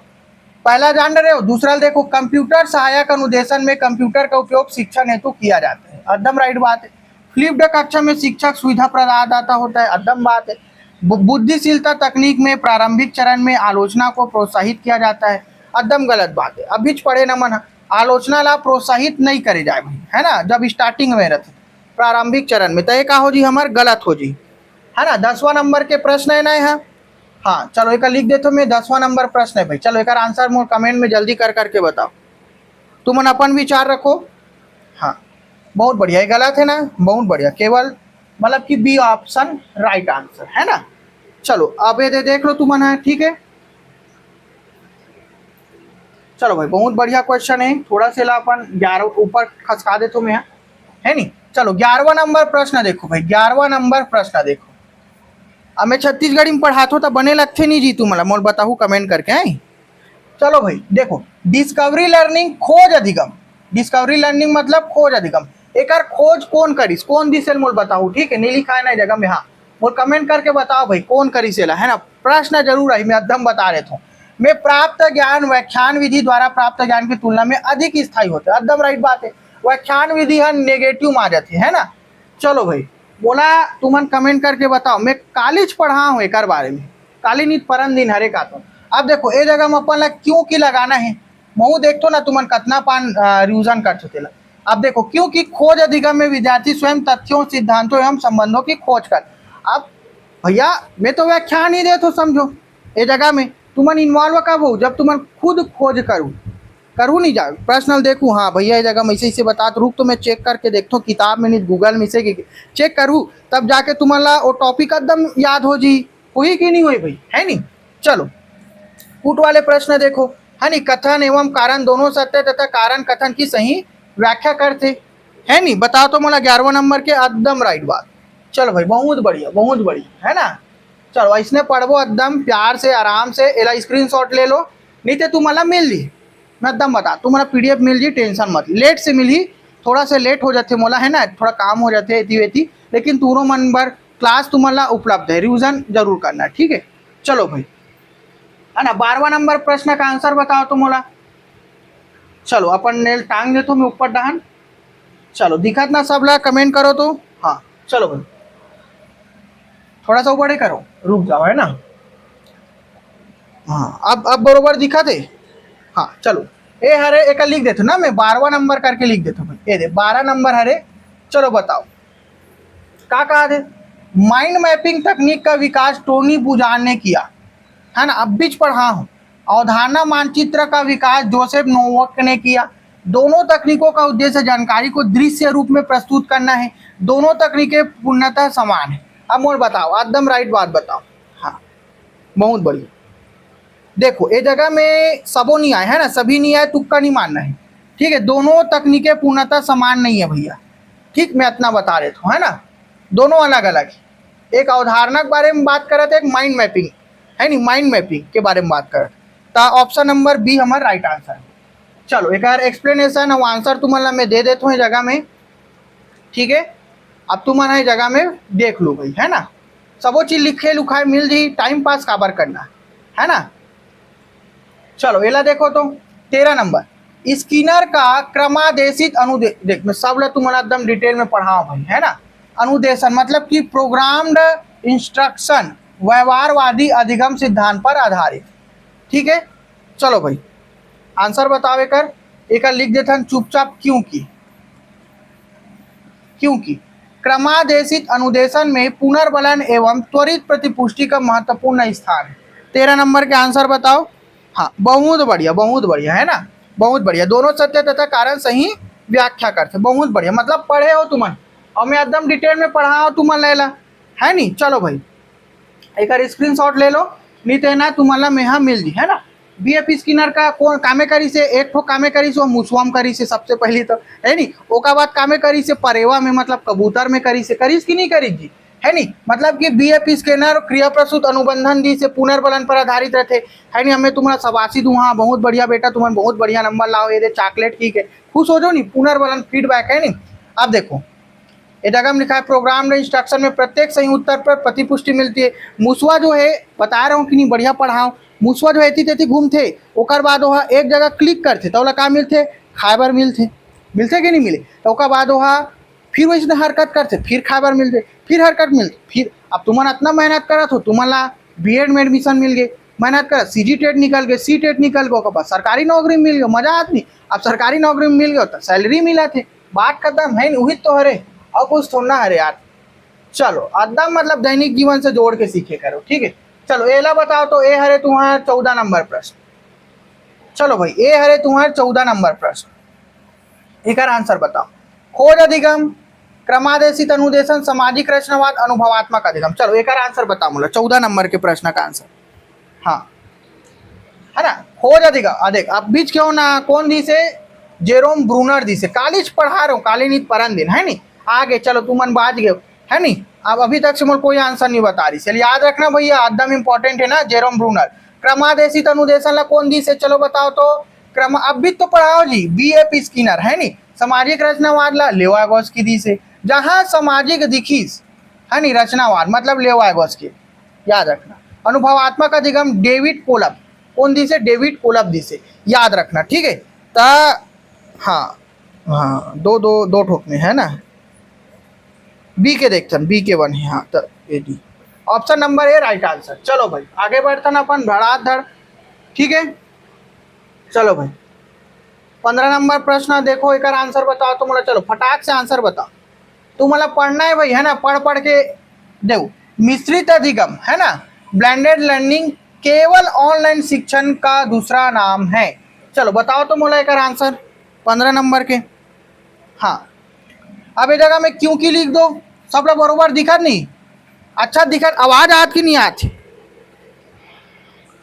पहला जान रहे हो, दूसरा देखो, कंप्यूटर सहायक अनुदेशन में कंप्यूटर का उपयोग शिक्षण हेतु किया जाता है, एकदम राइट बात है। फ्लिप्ड कक्षा में शिक्षक सुविधा प्रदाता होता है, एकदम बात है। बुद्धिशीलता तकनीक में प्रारंभिक चरण में आलोचना को प्रोत्साहित किया जाता है, एकदम गलत बात है। अभी पढ़े न मन, आलोचना ला प्रोत्साहित नहीं करे जाए भाई, है ना, जब स्टार्टिंग में रहते प्रारंभिक चरण में, तो ये का हो जी हमारे गलत हो जी, है ना। 10वां नंबर के प्रश्न है ना यहाँ। हाँ चलो एक लिख देता हूँ मैं, 10वां नंबर प्रश्न है भाई। चलो एक आंसर मोर कमेंट में जल्दी कर करके बताओ, तुम अपन विचार रखो। हाँ बहुत बढ़िया, ये गलत है ना, बहुत बढ़िया, केवल मतलब कि बी ऑप्शन राइट आंसर है ना। चलो अब ये देख लो तुम है, ठीक है। चलो भाई बहुत बढ़िया क्वेश्चन है, थोड़ा सा अपन 11 ऊपर खसका दे तो मैं, है नहीं। चलो 11वां नंबर प्रश्न देखो भाई, 11वां नंबर प्रश्न देखो। अब मैं छत्तीसगढ़ी में पढ़ाता हूँ तो बने लगते नहीं जी, तुम मोल बताऊ कमेंट करके है। चलो भाई देखो, डिस्कवरी लर्निंग खोज अधिगम, डिस्कवरी लर्निंग मतलब खोज अधिगम, एक खोज कौन करीस, कौन दिसेल मोल बताओ, ठीक है, नहीं लिखा है ना जगह में, हाँ मोल कमेंट करके बताओ भाई कौन करीसेला, है ना, प्रश्न जरूर आई, मैं एकदम बता रहे थे, में प्राप्त ज्ञान व्याख्यान विधि द्वारा प्राप्त ज्ञान की तुलना में अधिक स्थायी होते, एकदम राइट बात है, व्याख्यान विधि है नेगेटिव आ जाती है ना। चलो भाई, बोला तुमन कमेंट करके बताओ, मैं कॉलेज पढ़ा हूँ एक बारे में, काली नीत परम दिन हरे का तो। अब देखो ए जगह में अपन ला क्यों की लगाना है, महू देखो ना तुमन कतना पान रिविजन कर चुके ला। अब देखो क्योंकि खोज अधिगम में विद्यार्थी स्वयं तथ्यों सिद्धांतों एवं संबंधों की खोज कर। अब भैया मैं तो व्याख्यान ही दे तो समझो, ए जगह में तुमन इन्वॉल्व कब हो, जब तुमन खुद खोज करूँ, करूँ नहीं जा पर्सनल देखूँ, हाँ भैया ये जगह मैं इसे बता तो रुक, तो मैं चेक करके देखता हूँ किताब में नहीं गूगल में से चेक करूँ, तब जाके तुम्हारा वो टॉपिक एकदम याद हो जी, हुई कि नहीं हुई भाई, है नहीं। चलो कूट वाले प्रश्न देखो, है नहीं, कथन एवं कारण दोनों सत्य तथा कारण कथन की सही व्याख्या करते, है नहीं, बताओ तो मोला 11वां नंबर के एकदम राइट बात। चलो भाई बहुत बढ़िया बहुत बढ़िया, है ना। चलो इसने पढ़बो एकदम प्यार से आराम से, एला स्क्रीनशॉट ले लो, नहीं तो तुम्हारा मिल ली, मैं एकदम बता तुम्हारा पीडीएफ मिल जी, टेंशन मत, लेट से मिली, थोड़ा से लेट हो जाते मोला, है ना, थोड़ा काम हो जाते एती वेती, लेकिन दोनों नंबर क्लास तुम्हारा उपलब्ध है, रिविजन जरूर करना, ठीक है। चलो भाई, है ना, 12वां नंबर प्रश्न का आंसर बताओ तो मोला। चलो अपन ने टांग देतो मैं ऊपर डहान, चलो दिखत ना सब ला, कमेंट करो तो, हाँ चलो भाई थोड़ा सा ऊपर ही करो, रुक जाओ, है ना, हाँ अब बरोबर दिखा थे, हाँ चलो ए हरे एक लिख देते ना, मैं 12वां नंबर करके लिख देता हूँ, ये दे 12 नंबर हरे। चलो बताओ क्या कहा थे, माइंड मैपिंग तकनीक का विकास टोनी बुजान ने किया, है ना, अब बीच पढ़ा हूँ। अवधारणा मानचित्र का विकास जोसेफ नोवक ने किया। दोनों तकनीकों का उद्देश्य जानकारी को दृश्य रूप में प्रस्तुत करना है। दोनों तकनीकें पूर्णतः समान है। अब मोर बताओ एकदम राइट बात बताओ, हाँ बहुत बढ़िया। देखो ये जगह में सबो नहीं आए, है ना, सभी नहीं आए, तुक्का नहीं मानना है, ठीक है, दोनों तकनीकें पूर्णतः समान नहीं है भैया, ठीक, मैं इतना बता रहे थे, है ना, दोनों अलग अलग है। एक अवधारणा के बारे में बात कर रहे थे, एक माइंड मैपिंग, है नहीं, माइंड मैपिंग के बारे में बात कर, तो ऑप्शन नंबर बी हमारा राइट आंसर है। चलो एक बार एक्सप्लेनेशन और आंसर तुम्हारा मैं दे देता हूँ जगह में, ठीक है, अब तुम्हारा जगह में देख लो भाई, है ना, सबो चीज लिखे लुखाए मिल जी, टाइम पास काबर करना, है ना। चलो एला देखो तो 13 नंबर, स्किनर का क्रमादेशित अनुदेश, देख मैं सब तुम्हारा एकदम डिटेल में पढ़ाऊँ भाई, है ना, अनुदेशन मतलब कि प्रोग्राम्ड इंस्ट्रक्शन व्यवहारवादी अधिगम सिद्धांत पर आधारित, ठीक है। चलो भाई आंसर बताओ, एक लिख देते हैं चुपचाप, क्योंकि क्योंकि क्रमादेशित अनुदेशन में पुनर्बलन एवं त्वरित प्रतिपुष्टि का महत्वपूर्ण स्थान है। 13 नंबर के आंसर बताओ, हाँ बहुत बढ़िया, है ना, बहुत बढ़िया, दोनों सत्य तथा कारण सही व्याख्या करते, बहुत बढ़िया, मतलब पढ़े हो तुमन, और मैं एकदम डिटेल में पढ़ा हो तुमन लेला, है नहीं। चलो भाई एक स्क्रीनशॉट ले लो, नहीं तो ना तुम्हारा में यहाँ मिल जी, है ना। बीएफ स्किनर का कौन कामे करी से, एक ठो कामे करी से मुसवाम करी से सबसे पहली तो, है नहीं, ओका बाद कामे करी से परेवा में मतलब कबूतर में करी से, करीस कि नहीं करी जी, है नहीं, मतलब कि बीएफ स्कैनर क्रिया प्रसूत अनुबंधन दी से पुनर्बलन पर आधारित रहते, है नहीं। हमें तुम्हारा शबासी दूँ, हाँ बहुत बढ़िया बेटा, तुम्हारे बहुत बढ़िया नंबर लाओ, ये दे चॉकलेट, ठीक है, खुश हो जाओ नहीं, पुनर्बलन फीडबैक, है नहीं। अब देखो ये जगह में लिखा है प्रोग्राम इंस्ट्रक्शन में प्रत्येक सही उत्तर पर प्रतिपुष्टि मिलती है। मुसवा जो है बता रहा हूँ कि नहीं बढ़िया पढ़ाऊँ, मुसवा जो एती तेती घूमते, ओकर बाद वहाँ एक जगह क्लिक करते तो का मिलते, खाइबर मिलते, मिलते कि नहीं मिले, तो ओकर बाद वहाँ फिर वैसे हरकत करते, फिर खाइबर मिलते, फिर हरकत मिलते, फिर अब तुम्हारा इतना मेहनत करत हो, तुम्हारा बीएड में एडमिशन मिल गए, मेहनत कर सीजी टेट निकल गए, सी टेट निकल गए, ओकर बाद सरकारी नौकरी मिल गई, मजा आती। अब सरकारी नौकरी में मिल गया तो सैलरी मिला थे, बात खत्म, है वही तो हरे, और कुछ थोड़ा है यार। चलो एकदम मतलब दैनिक जीवन से जोड़ के सीखे करो, ठीक है। चलो एला बताओ तो ए हरे तुम्हारा 14 नंबर प्रश्न। चलो भाई ए हरे तुम्हारा 14 नंबर प्रश्न, एक आंसर बताओ, खोज अधिगम, क्रमादेशित अनुदेशन, सामाजिक रचनावाद, अनुभवात्मक अधिगम। चलो एक आंसर बताओ मुझे 14 नंबर के प्रश्न का आंसर, हाँ है ना, खोज अधिगम। अधिक अब बीच क्यों ना कौन दी से, जेरोम ब्रूनर दी से, कॉलेज पढ़ा रहा हूँ, कालीनित परन दिन, है नहीं, आगे चलो तुमन बाज गए, है नहीं। अब अभी तक से मुझे कोई आंसर नहीं बता रही, चलिए याद रखना भैया एकदम इंपॉर्टेंट है ना, जेरोम ब्रूनर, क्रमादेशित अनुदेशन ला कौन दी से, चलो बताओ तो क्रम, अब भी तो पढ़ाओ जी, B.F. स्किनर है नी। सामाजिक रचनावाद ला लेवागोस्की दी से, जहां सामाजिक दिखीस है नी रचनावाद मतलब लेवागोस्की, याद रखना। अनुभवात्मक अधिगम डेविड कोलब, कौन दी से, डेविड कोलब दी से, याद रखना, ठीक है। ता हाँ हाँ, दो दो दो ठोक में है ना, बी के देखते हैं, बी के वन है, हाँ तो A D option number A right answer. चलो भाई आगे बढ़ते ना अपन धड़ाधड़, ठीक है। चलो भाई 15 नंबर प्रश्न देखो, एक आंसर बताओ तो मला, चलो फटाक से आंसर बताओ, तुम्हाला पढ़ना है भाई है ना, पढ़ पढ़ के देखो। मिश्रित अधिगम है ना, ब्लेंडेड लर्निंग केवल ऑनलाइन शिक्षण का दूसरा नाम है। चलो बताओ तो मोला एक आंसर 15 नंबर के। हाँ अब ये जगह में क्यों की लिख दो, सब लोग बरोबर दिखत नहीं, अच्छा दिखत, आवाज आत की नहीं आती।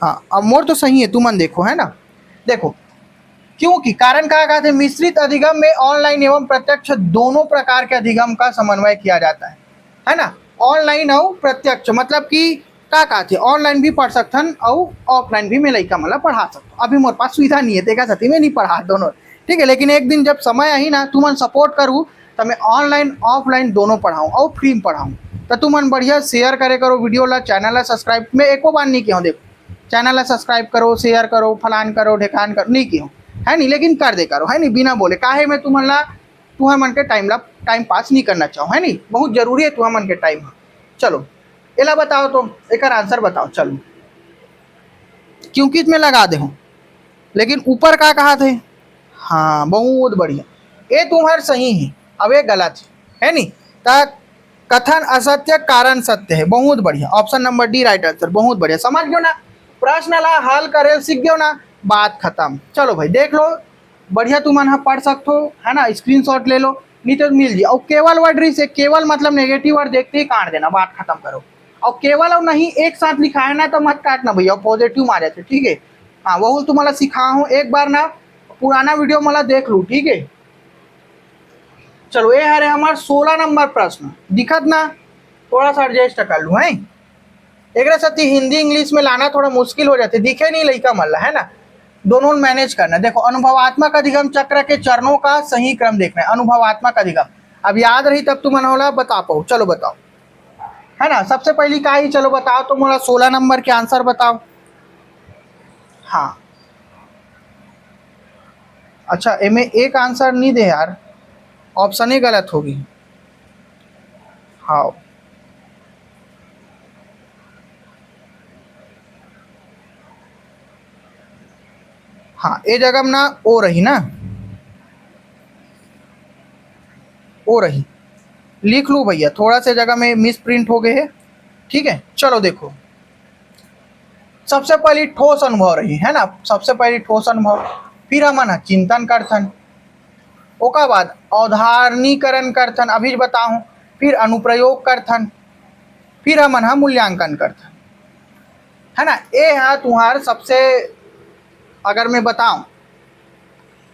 हाँ अब मोर तो सही है, तुमन देखो है ना, देखो क्योंकि कारण क्या कहते हैं, मिश्रित अधिगम में ऑनलाइन एवं प्रत्यक्ष दोनों प्रकार के अधिगम का समन्वय किया जाता है ना। ऑनलाइन और प्रत्यक्ष मतलब कि क्या कहते, ऑनलाइन भी पढ़ सकथन और ऑफलाइन भी मैं लड़का मतलब पढ़ा सकता। अभी मोर पास सुविधा नहीं है, तेका सती में नहीं पढ़ा दोनों, ठीक है। लेकिन एक दिन जब समय आई ना, तुमन सपोर्ट करूँ तो मैं ऑनलाइन ऑफलाइन दोनों पढ़ाऊँ और फ्री में पढ़ाऊँ। तो तुमन बढ़िया शेयर करे करो वीडियो ला, चैनल ला सब्सक्राइब, मैं एको बार नहीं किया हूँ, देखो चैनल ला सब्सक्राइब करो, शेयर करो, फलान करो, ढेकान करो, नहीं किया हूँ है नहीं, लेकिन कर दे करो है नहीं, बिना बोले काहे मैं तुम्हारा मन के टाइम पास नहीं करना चाहूँ है नहीं, बहुत जरूरी है तुम्हारा मन के टाइम। चलो एला बताओ तो एक आंसर बताओ, चलो क्योंकि इसमें लगा दे हूँ, लेकिन ऊपर का कहा थे, हाँ बहुत बढ़िया, ये तुम्हारे सही है, अब ये गलत है नहीं। कथन असत्य कारण सत्य है, बहुत बढ़िया, option number D right answer, बहुत बढ़िया, समझ गयो ना, प्रश्न ला हल करे सीख गयो ना, बात खत्म। चलो भाई देख लो, बढ़िया तुम पढ़ सकते हो है ना, स्क्रीनशॉट ले लो, नहीं तो मिल जाए। और केवल वर्ड रही से, केवल मतलब नेगेटिव वर्ड देखते ही काट देना, बात खत्म करो। और केवल और नहीं एक साथ लिखा है ना तो मत काटना भैया, पॉजिटिव मारे थे, ठीक है। हाँ वो तुम्हारा सिखा हूँ, एक बार ना पुराना वीडियो मला देख लूँ, ठीक है। चलो ये हरे हमारा 16 नंबर प्रश्न, दिखत ना, थोड़ा सा एडजस्ट कर लूँ है। एक साथ हिंदी इंग्लिश में लाना थोड़ा मुश्किल हो जाते, दिखे नहीं लड़का मल्ला है ना, दोनों मैनेज करना। देखो अनुभवात्मक अधिगम चक्र के चरणों का सही क्रम देखना है, अनुभवात्मक अधिगम अब याद रही तब तुम होला बता पाओ, चलो बताओ है ना। सबसे पहली का ही, चलो बताओ तो मोला 16 नंबर के आंसर बताओ। हाँ अच्छा इनमें एक आंसर नहीं दे यार, ऑप्शन ही गलत होगी। हाँ हाँ ये जगह में ना ओ रही ना, ओ रही, लिख लूँ भैया, थोड़ा से जगह में मिस प्रिंट हो गए है, ठीक है। चलो देखो सबसे पहली ठोस अनुभव रही है ना, सबसे पहली ठोस अनुभव, फिर हमन चिंतन करथन, ओका बाद अवधारणीकरण करथन, अभी बताऊं, फिर अनुप्रयोग करथन, फिर हमन मूल्यांकन करथन है ना। ये है तुम्हार सबसे, अगर मैं बताऊं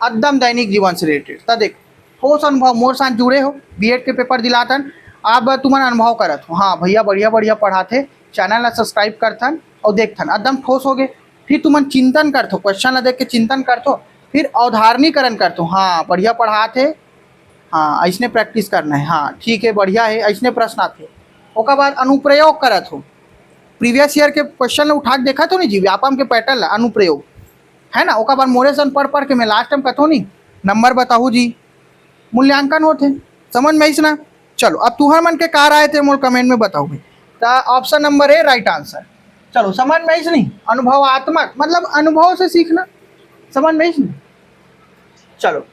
एकदम दैनिक जीवन से रिलेटेड, तो देख ठोस अनुभव मोर साथ जुड़े हो, B.Ed के पेपर दिलाथन, आप तुम्हारा अनुभव करत हो, हाँ भैया बढ़िया बढ़िया पढ़ाते, चैनल ला सब्सक्राइब करथन और देखथन एकदम ठोस हो गए। फिर तुमन चिंतन करथो, क्वेश्चन ला देख के चिंतन करथो, फिर अवधारणीकरण करथो, हाँ बढ़िया पढ़ाते, हाँ ऐसने प्रैक्टिस करना है, हाँ ठीक है बढ़िया है, ऐसने प्रश्न आते। ओका बाद अनुप्रयोग करत हो, प्रीवियस ईयर के क्वेश्चन ला उठा के देखा तो नहीं जी, व्यापम के पैटर्न ला अनुप्रयोग है ना, ओका बाद मोरेशन पढ़ पढ़ के मैं लास्ट टाइम कथो नहीं नंबर बताऊ जी, मूल्यांकन होते, समझ में ना। चलो अब तुहर मन के कार आए थे मोल कमेंट में बताओ भाई, तो option number A right answer. चलो समझ में नहीं, अनुभवात्मक मतलब अनुभव से सीखना, समझ में नहीं। चलो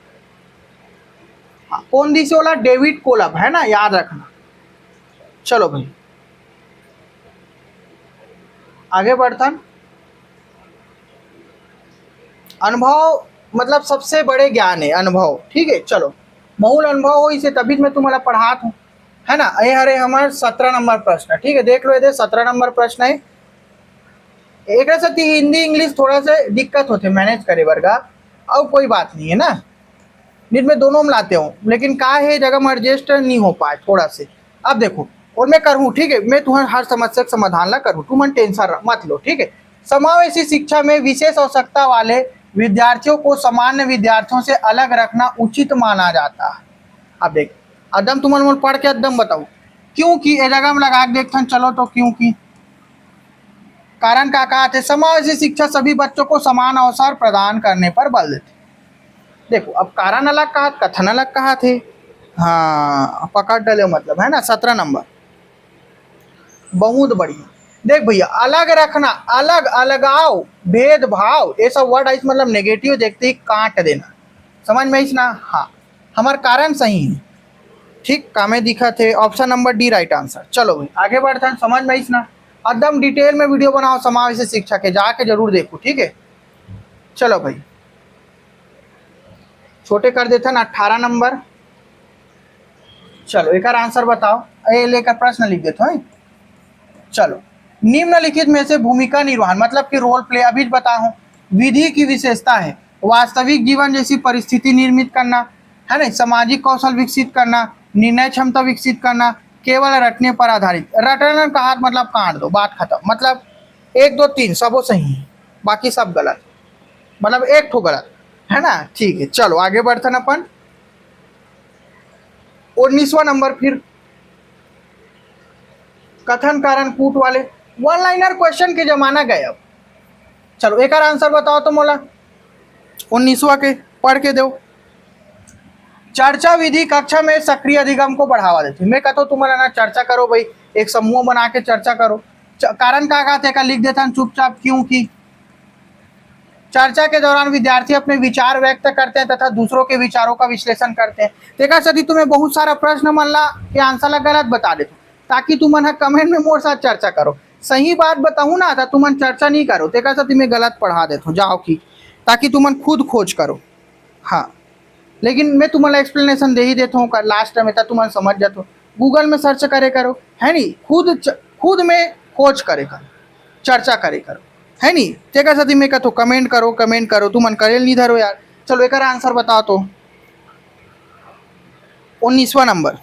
हाँ, कौन दी से बोला, डेविड कोलब है ना, याद रखना। चलो भाई आगे बढ़ता, अनुभव मतलब सबसे बड़े ज्ञान है अनुभव, ठीक है। चलो मूल अनुभव हो इसे तभी मैं तुम्हारा पढ़ाता हूँ है ना। ये हरे हमारे 17 नंबर प्रश्न, ठीक है देख लो, ये 17 नंबर प्रश्न है। एक साथ हिंदी इंग्लिश थोड़ा सा दिक्कत होते मैनेज करे वर्गा, और कोई बात नहीं है ना, नहीं मैं दोनों में लाते हूँ, लेकिन का है जगह में एडजस्ट नहीं हो पाए थोड़ा से। अब देखो और मैं करूँ, ठीक है, मैं तुम्हारे हर समस्या का समाधान ला करूँ, तुम टेंशन मत लो, ठीक है। समावेशी शिक्षा में विशेष आवश्यकता वाले विद्यार्थियों को सामान्य विद्यार्थियों से अलग रखना उचित माना जाता है। अब देख अदम तुम मोल पढ़ के एकदम बताओ क्योंकि ए जगह में लगा के देखथन चलो तो क्योंकि कारण का कहा थे समावेशी शिक्षा सभी बच्चों को समान अवसर प्रदान करने पर बल देते। देखो अब कारण अलग कहा कथन अलग कहा थे। हाँ पकड़ डले मतलब है ना 17 नंबर बहुत बढ़िया। देख भैया अलग रखना अलग अलगाव भेदभाव ये सब वर्ड इस मतलब नेगेटिव देखते ही काट देना समझ में इस ना। हाँ हमार कारण सही है ठीक कामे दिखा थे option number D right answer. चलो भाई आगे बढ़ते हैं समझ में इस ना एकदम डिटेल में वीडियो बनाओ समावेशी शिक्षा के जाके जरूर देखो ठीक है। चलो भाई छोटे कर देते ना 18 नंबर। चलो एक आंसर बताओ ये लेकर प्रश्न लिख देते हैं। चलो निम्नलिखित में से भूमिका निर्वहन मतलब कि रोल प्ले अभी बता हूँ विधि की विशेषता है वास्तविक जीवन जैसी परिस्थिति निर्मित करना है ना सामाजिक कौशल विकसित करना निर्णय क्षमता विकसित करना केवल रटने पर आधारित रटना का हाथ मतलब काट दो बात खत्म मतलब 1 2 3 सबो सही है बाकी सब गलत मतलब एक ठो गलत है ना ठीक है। चलो आगे बढ़ते हैं अपन 19वां नंबर फिर कथन कारण कूट वाले वन लाइनर क्वेश्चन के जमाना गए अब। चलो एक और आंसर बताओ तो मोला 19वां के पढ़ के दो। चर्चा विधि कक्षा में सक्रिय अधिगम को बढ़ावा देती है। मैं कहता हूँ तुम्हारा ना चर्चा करो भाई एक समूह बना के चर्चा करो कारण का कहते का लिख देता चुपचाप क्योंकि चर्चा के दौरान विद्यार्थी अपने विचार व्यक्त करते हैं तथा दूसरों के विचारों का विश्लेषण करते हैं। देखा सदी तुम्हें बहुत सारा प्रश्न मन ला के आंसर ला गलत बता देते ताकि तुम कमेंट में मोर साथ चर्चा करो सही बात बताऊँ ना था तुम चर्चा नहीं करो देखा सदी में गलत पढ़ा देते जाओ की ताकि तुम खुद खोज करो। हाँ लेकिन मैं तुम्हारा एक्सप्लेनेशन दे ही देता हूँ लास्ट में था तुम समझ जाते हो गूगल में सर्च करे करो है नहीं खुद में खोज करे करो चर्चा करे करो है नहीं तेका साथी में कहते कमेंट करो तुम करेल नहीं धरो यार। चलो एक आंसर बताओ तो 19वां नंबर।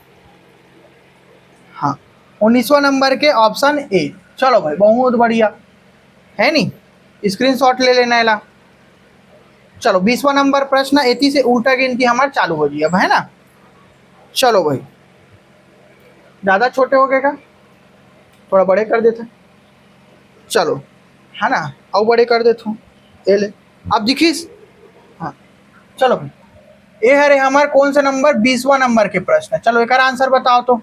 हाँ 19वां नंबर के ऑप्शन ए। चलो भाई बहुत बढ़िया है नहीं स्क्रीनशॉट ले लेना ला। चलो 20वां नंबर प्रश्न एती से उल्टा गिनती हमारे चालू हो जी अब है ना। चलो भाई ज़्यादा छोटे हो गए का थोड़ा बड़े कर देते चलो है ना और बड़े कर देता हूँ ये ले अब दिखीस। हाँ चलो भाई ये है हमारे कौन सा नंबर 20वां नंबर के प्रश्न। चलो एक आंसर बताओ तो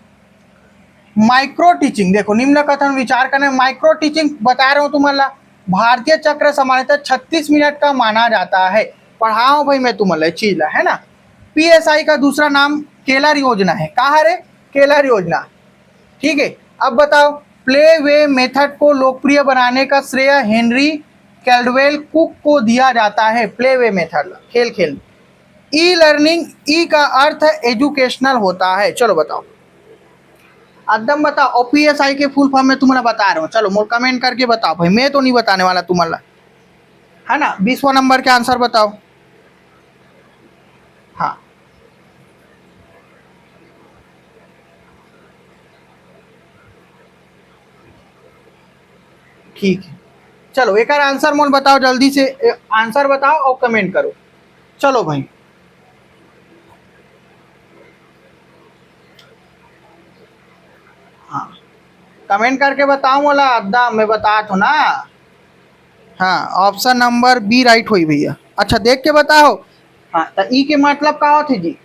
माइक्रो टीचिंग। देखो निम्न कथन विचार करने माइक्रो टीचिंग बता रहा हूँ तुम्हारा भारतीय चक्र सामान्यतः 36 मिनट का माना जाता है। पढ़ाओ भाई मैं तुम्हारा चीज ला है ना। PSI का दूसरा नाम केलर योजना है कहा रे केलर योजना ठीक है। अब बताओ प्ले वे मेथड को लोकप्रिय बनाने का श्रेय हेनरी कैल्डवेल कुक को दिया जाता है। प्ले वे मेथड खेल खेल ई लर्निंग ई का अर्थ एजुकेशनल होता है। चलो बताओ एकदम बताओ और PSI के फुल फॉर्म में तुम्हारा बता रहा हूँ। चलो मोल कमेंट करके बताओ भाई मैं तो नहीं बताने वाला तुम्हारा है ना। 20वां नंबर के आंसर बताओ। हाँ ठीक है चलो एक आंसर मोल बताओ जल्दी से आंसर बताओ और कमेंट करो। चलो भाई हाँ कमेंट करके बताओ मोला अद्दा मैं बता तो ना। हाँ ऑप्शन नंबर बी राइट हुई भैया। अच्छा देख के बताओ। हाँ तो ई के मतलब का होते जी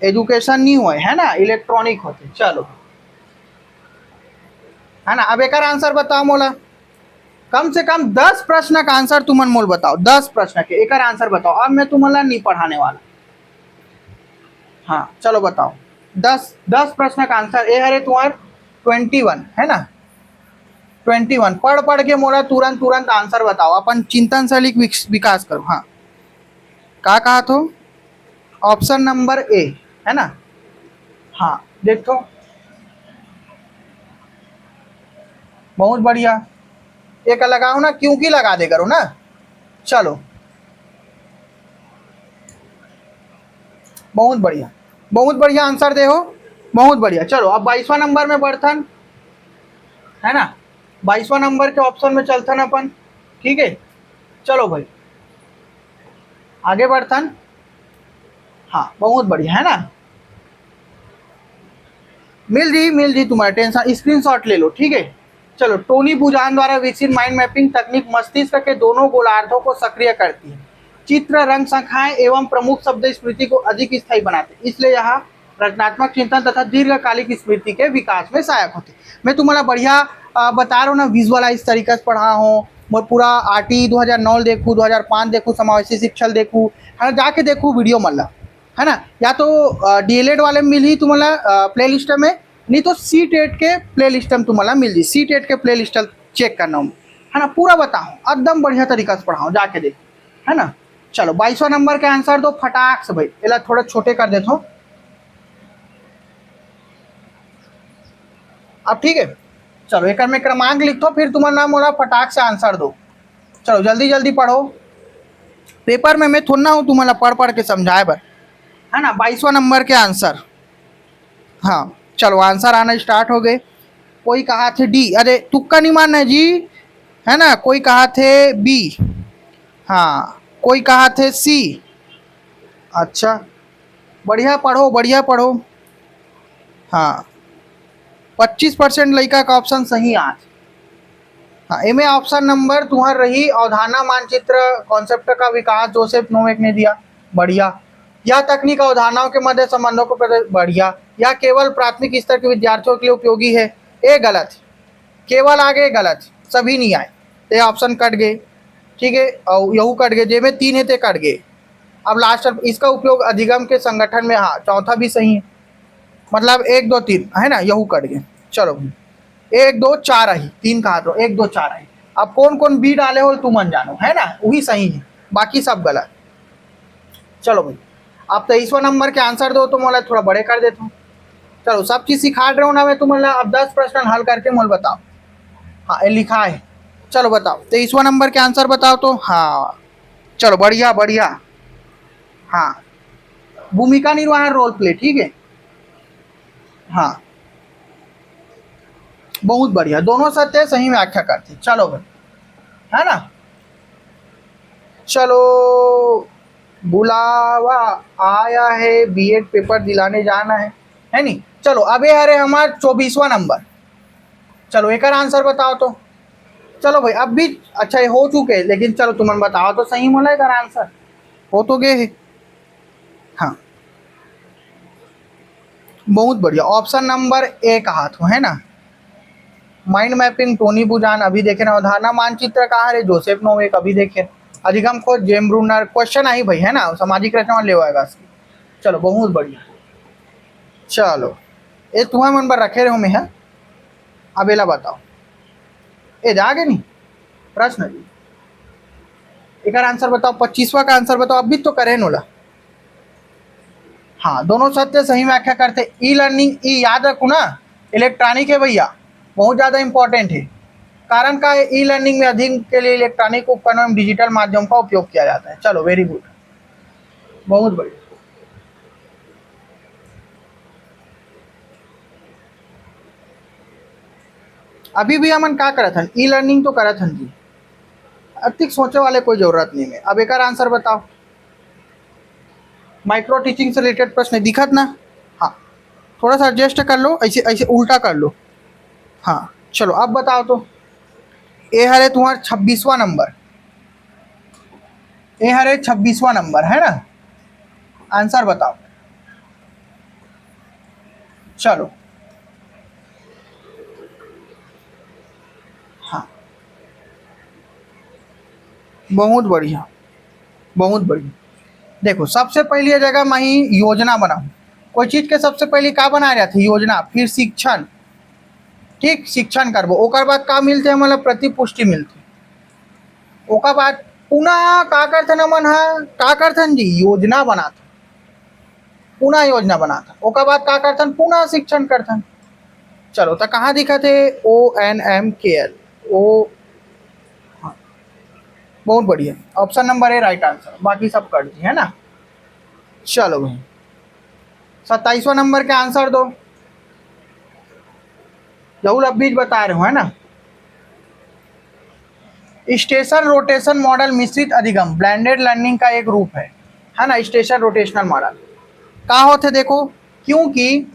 एजुकेशन नहीं हुए है ना इलेक्ट्रॉनिक होते। चलो है ना अब एक आंसर बताओ मोला कम से कम 10 प्रश्न का आंसर तुमन मोल बताओ 10 प्रश्न के एक आंसर बताओ। अब मैं तुम्हारा नहीं पढ़ाने वाला। हाँ चलो बताओ 10 प्रश्न का आंसर ये है तुम्हार 21 है ना 21 पढ़ के मोला तुरंत आंसर बताओ अपन चिंतन शैली विकास करो। हाँ कहा तो ऑप्शन नंबर ए है ना। हाँ देखो बहुत बढ़िया एक लगाओ ना क्योंकि लगा दे करो ना। चलो बहुत बढ़िया आंसर दे हो बहुत बढ़िया। चलो अब 22वां नंबर में बढ़थन है ना 22वां नंबर के ऑप्शन में चलथन अपन ठीक है, चलो भाई आगे बढ़तन। हाँ बहुत बढ़िया है ना, मिल जी तुम्हारा, टेंशन स्क्रीनशॉट ले लो, ठीक है। चलो, टोनी बुजान द्वारा विकसित माइंड मैपिंग तकनीक मस्तिष्क के दोनों गोलार्धों को सक्रिय करती है, चित्र, रंग, संख्याएं एवं प्रमुख शब्द स्मृति को अधिक स्थायी बनाते हैं, इसलिए यह रचनात्मक चिंतन तथा दीर्घकालिक स्मृति के विकास में सहायक होते हैं। मैं तुम्हारा बढ़िया बता रहा हूँ ना, विजुअलाइज तरीके से पढ़ा हूँ। मैं पूरा आरटी 2009 देखूँ, 2005 देखूँ, समावेशी शिक्षा देखूँ, है ना, जाके देखूँ वीडियो मतलब, है ना, या तो डीएलएड वाले में मिली तुम्हाला प्ले लिस्ट में, नहीं तो सी टेट के प्ले लिस्ट में तुम्हाला मिल जी, सी टेट के प्ले लिस्ट चेक करना हूँ, है ना, पूरा बताऊँ एकदम बढ़िया तरीका से पढ़ाऊँ, जाके देखो, है ना। चलो 22वां नंबर के आंसर दो फटाक से भाई, एला थोड़ा छोटे कर देता हूँ अब, ठीक है। चलो एक में क्रमांक लिख दो, फिर तुम्हारा नाम होगा, फटाक से आंसर दो। चलो जल्दी जल्दी पढ़ो, पेपर में मैं थोड़ा हूँ तुम्हारा पढ़ पढ़ के समझाए बर, है ना। 22वां नंबर के आंसर, हाँ चलो आंसर आना स्टार्ट हो गए। कोई कहा थे डी, अरे तुक्का नहीं मारना है जी, है ना। कोई कहा थे बी, हाँ कोई कहा थे सी। अच्छा, बढ़िया पढ़ो बढ़िया पढ़ो। हाँ 25% लड़का का ऑप्शन सही आज। हाँ एम ऑप्शन नंबर तुम्हार रही, अवधारणा मानचित्र कॉन्सेप्ट का विकास जोसेफ नोवेक ने दिया, बढ़िया। यह तकनीक अवधारणाओं के मध्य संबंधों को बढ़िया। यह केवल प्राथमिक स्तर के विद्यार्थियों के लिए उपयोगी है, ये गलत, केवल आगे गलत, सभी नहीं आए, ये ऑप्शन कट गए, ठीक है, और यहू कट गए, जेब में 3 है ते कट गए। अब लास्ट, इसका उपयोग अधिगम के संगठन में, हाँ चौथा भी सही है, मतलब 1 2 3 है ना, यहू कट गए। चलो 1 2 4 आई, 3 कहा तो 1 2 4 आई। अब कौन कौन बी डाले हो तुम अनजानो, है ना, वही सही है, बाकी सब गलत। चलो भाई आप 23वां नंबर के आंसर दो, तो मैं थोड़ा बड़े कर देता हूँ। चलो सब चीज़ सिखा रहे हो ना मैं तुम्हें, अब 10 प्रश्न हल करके मुझे बताओ। हाँ ये लिखा है, चलो बताओ 23वां नंबर के आंसर बताओ तो। हाँ चलो बढ़िया बढ़िया, हाँ भूमिका निर्वाहन रोल प्ले, ठीक है, हाँ बहुत बढ़िया, दोनों सत्य सही व्याख्या करते, चलो भाई, है ना। चलो बुलावा आया है, बीएड पेपर दिलाने जाना है नहीं। चलो अब ये है हमारा 24वां नंबर, चलो एक आंसर बताओ तो। चलो भाई अब भी अच्छा ये हो चुके हैं, लेकिन चलो तुम बताओ तो सही बोला एक आंसर, हो तो गए है। हाँ बहुत बढ़िया, ऑप्शन नंबर ए कहा तो, है ना। माइंड मैपिंग टोनी बुजान अभी देखे ना, अवधारणा मानचित्र कहा है जोसेफ नोवेक अभी देखे, अधिगम खोज जेम ब्रूनर, क्वेश्चन आई भाई, है ना, सामाजिक रचना ले आएगा इसकी। चलो बहुत बढ़िया, चलो ये तुम्हारे मन पर रखे रहो में है। अब एला बताओ, ये जागे नहीं प्रश्न जी, एक आंसर बताओ, 25वां का आंसर बताओ, अभी तो करे नोला। हाँ दोनों सत्य सही व्याख्या करते, ई लर्निंग, ई याद रखो ना, इलेक्ट्रॉनिक है भैया, बहुत ज़्यादा इंपॉर्टेंट है। कारण का है, ई लर्निंग में अधिक के लिए इलेक्ट्रॉनिक उपकरणों एवं डिजिटल माध्यम का उपयोग किया जाता है। चलो वेरी गुड, बहुत बढ़िया। अभी भी हमन का करत हन, ई लर्निंग तो करत हन जी, अधिक सोचे वाले कोई जरूरत नहीं है। अब एक और आंसर बताओ, माइक्रो टीचिंग से रिलेटेड प्रश्न दिखत ना। हाँ थोड़ा सा एडजस्ट कर लो, ऐसे ऐसे उल्टा कर लो। हाँ चलो अब बताओ तो, ये हरे तुम्हारा 26वां नंबर, ये हरे 26वां नंबर, है ना, आंसर बताओ। चलो हाँ बहुत बढ़िया बहुत बढ़िया। देखो सबसे पहली जगह मैं ही योजना बनाऊँ, कोई चीज़ के सबसे पहले का बनाया जाता है, योजना, फिर शिक्षण, ठीक, शिक्षण करबो, ओकर बाद का मिलते है, मतलब प्रतिपुष्टि मिलती, ओकर बाद पुनः का करथन हमन हा, का करथन जी, योजना बनाथन, पुनः योजना बनाथन, ओकर बाद का करथन, पुनः शिक्षण करथन। चलो तो कहाँ दिखत है, ONMKL, ओ, हाँ बहुत बढ़िया, option number A right answer, बाकी सब कर दी, है ना। चलो भाई 27वां नंबर के आंसर दो, जहूल अब बीच बता रहे हो, है ना। स्टेशन रोटेशन मॉडल मिश्रित अधिगम ब्लेंडेड लर्निंग का एक रूप है ना। स्टेशन रोटेशनल मॉडल कहाँ होते देखो, क्योंकि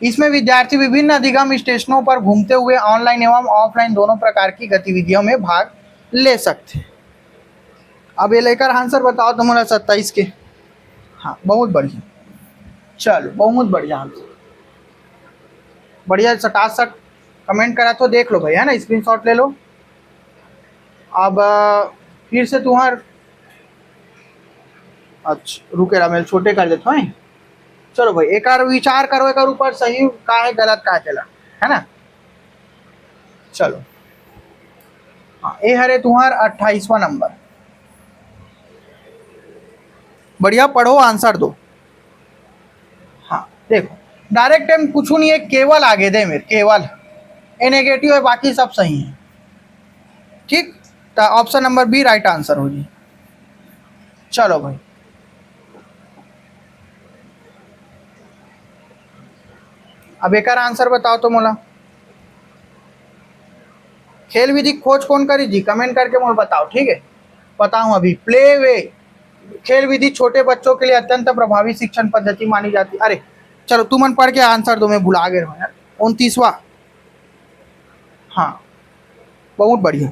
इसमें विद्यार्थी विभिन्न अधिगम स्टेशनों पर घूमते हुए ऑनलाइन एवं ऑफलाइन दोनों प्रकार की गतिविधियों में भाग ले सकते। अब ये लेकर आंसर बताओ तुम्हारा 27 के। हाँ बहुत बढ़िया, चलो बहुत बढ़िया आंसर, बढ़िया सटासट कमेंट करा तो देख लो भाई, है ना, स्क्रीनशॉट ले लो। अब फिर से तुम्हार, अच्छा रुके रहा, मैं छोटे कर देता हूँ। चलो भाई एक बार विचार करो, एक ऊपर सही का है गलत का है चला, है ना। चलो हाँ ये हरे तुम्हार 28वां नंबर, बढ़िया पढ़ो आंसर दो। हाँ देखो डायरेक्ट टाइम कुछ नहीं है, केवल आगे दे मेरे, केवल ए नेगेटिव है, बाकी सब सही है। ठीक, तो option number B right answer हो जी। चलो भाई अब एक आंसर बताओ तो मोला, खेल विधि खोज कौन करी जी, कमेंट करके मोल बताओ, ठीक है। बताऊं अभी, प्ले वे खेल विधि छोटे बच्चों के लिए अत्यंत प्रभावी शिक्षण पद्धति मानी जाती। अरे चलो तुम मन पढ़ के आंसर दो, मैं भुला गया यार। 29वां, हाँ बहुत बढ़िया,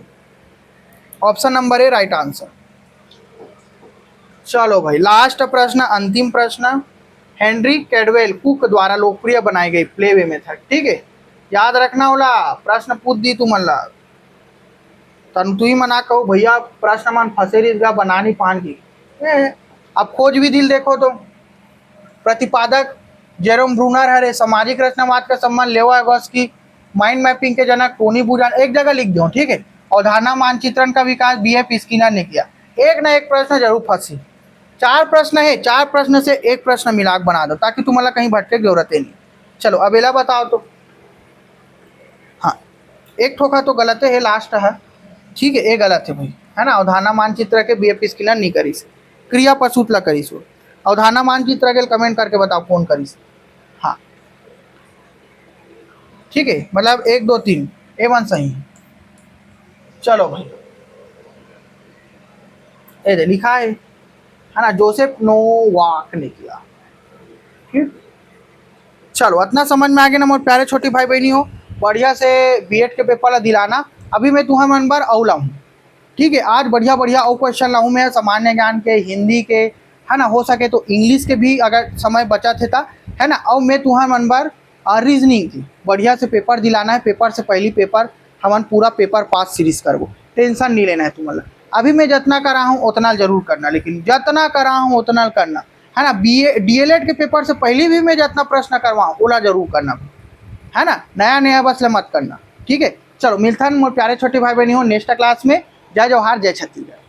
option number A right answer. चलो भाई लास्ट प्रश्न, अंतिम प्रश्न, हेनरी कैडवेल कुक द्वारा लोकप्रिय बनाई गई प्लेवे मेथड, ठीक है। याद रखना होला, प्रश्न पूछ दी तू मन ला, तन तू ही मना कहो भैया प्रश्न मन फंसे रिस बनानी पान की। अब खोज भी दिल देखो तो प्रतिपादक जेरोम ब्रूनर हरे, सामाजिक रचनावाद का सम्मान लेवा एगॉस की, माइंड मैपिंग के जनक टोनी बुजान, एक जगह लिख दो, ठीक है। अवधारणा मानचित्रण का विकास BF स्किनर ने किया। एक ना एक प्रश्न जरूर फंसी, 4 प्रश्न है, 4 प्रश्न से एक प्रश्न मिलाक बना दो ताकि तुम्हारा कहीं भटके की जरूरत ही नहीं। चलो अबेला बताओ तो, हाँ एक ठोका तो गलत है, लास्ट है, ठीक है, ये गलत है भाई, है ना। अवधारणा मानचित्र के BF स्किनर नहीं करीस, क्रिया पशुतला करीस। अवधारणा मानचित्र के कमेंट करके बताओ कौन करीस। हाँ ठीक है, मतलब 1 2 3 A1 सही है। चलो भाई ये लिखा है ना, जोसेफ नोवाक ने किया। ठीक, चलो इतना समझ में आ गया ना मोर प्यारे छोटी भाई बहनी हो, बढ़िया से B.Ed के पेपर ला दिलाना। अभी मैं तुम्हें मन बार औला हूँ, ठीक है। आज बढ़िया बढ़िया और क्वेश्चन लाऊँ मैं, सामान्य ज्ञान के, हिंदी के, है ना, हो सके तो इंग्लिश के भी अगर समय बचा थे था, है ना। और मैं तुम्हें मन बार रीजनिंग की बढ़िया से पेपर दिलाना है, पेपर से पहली पेपर हमन पूरा पेपर पास सीरीज करबो, टेंशन नहीं लेना है तुम्हारा। अभी मैं जितना कर रहा हूँ उतना जरूर करना, लेकिन जितना कर रहा हूँ उतना करना, है ना। DLED के पेपर से पहले भी मैं जितना प्रश्न करवाऊँ ओला जरूर करना, है ना। नया नया बस मत करना, ठीक है। चलो मिलता है मोर प्यारे छोटे भाई बहनी हो नेक्स्ट क्लास में। जय जवाहर, जय छत्तीसगढ़।